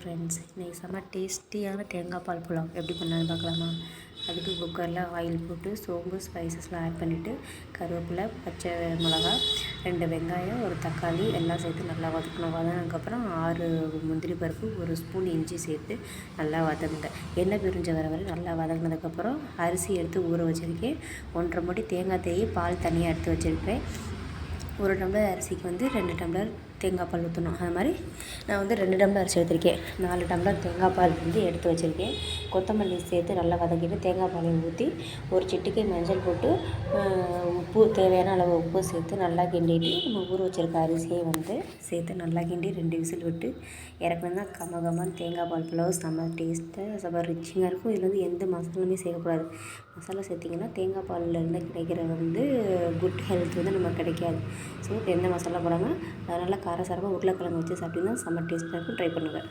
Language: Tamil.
ஃப்ரெண்ட்ஸ், இன்றைக்கி செம்ம டேஸ்டியான தேங்காய் பால் புலாவ் எப்படி பண்ணலான்னு பார்க்கலாமா? அதுக்கு குக்கரில் ஆயில் போட்டு சோம்பு ஸ்பைசஸ்லாம் ஆட் பண்ணிவிட்டு கருவேப்பிலை, பச்சை மிளகா, 2 வெங்காயம், ஒரு தக்காளி எல்லாம் சேர்த்து நல்லா வதக்கணும். வதங்கினதுக்கப்புறம் 6 முந்திரி பருப்பு, 1 ஸ்பூன் இஞ்சி சேர்த்து நல்லா வதங்குங்க. எண்ணெய் பிரிஞ்ச வரை நல்லா வதங்கினதுக்கப்புறம் அரிசி எடுத்து ஊற வச்சுருக்கேன். 1.5 மூடி தேங்காய் தேய், பால் தனியாக எடுத்து வச்சுருக்கேன். 1 டம்ளர் அரிசிக்கு 2 டம்ளர் தேங்காய் பால் ஊற்றணும். அது மாதிரி நான் 2 டம்ளர் அரிசி எடுத்திருக்கேன். 4 டம்ளர் தேங்காய் பால் எடுத்து வச்சுருக்கேன். கொத்தமல்லி சேர்த்து நல்லா வதக்கிட்டு தேங்காய் பாலையும் ஊற்றி ஒரு சிட்டிகை மஞ்சள் போட்டு உப்பு தேவையான அளவு உப்பு சேர்த்து நல்லா கிண்டிட்டு நம்ம ஊற வச்சுருக்க அரிசியை சேர்த்து நல்லா கிண்டி 2 விசில் விட்டு இறக்குனா கமகமான தேங்காய் பால் புலாவ் செம்ம டேஸ்ட்டாக செம்ம ரிச்சிங்காக இருக்கும். இதில் எந்த மசாலாலுமே சேர்க்கக்கூடாது. மசாலா சேர்த்திங்கன்னா தேங்காய் பாலிலேருந்து கிடைக்கிற குட் ஹெல்த் நம்ம கிடைக்காது. ஸோ எந்த மசாலா போடாமல் நல்லா காரசாரமாக உருளைக்கிழங்கு வச்சு சாப்பிட்டிங்கன்னா செம்ம டேஸ்ட்டாக இருக்கும். ட்ரை பண்ணுங்கள்.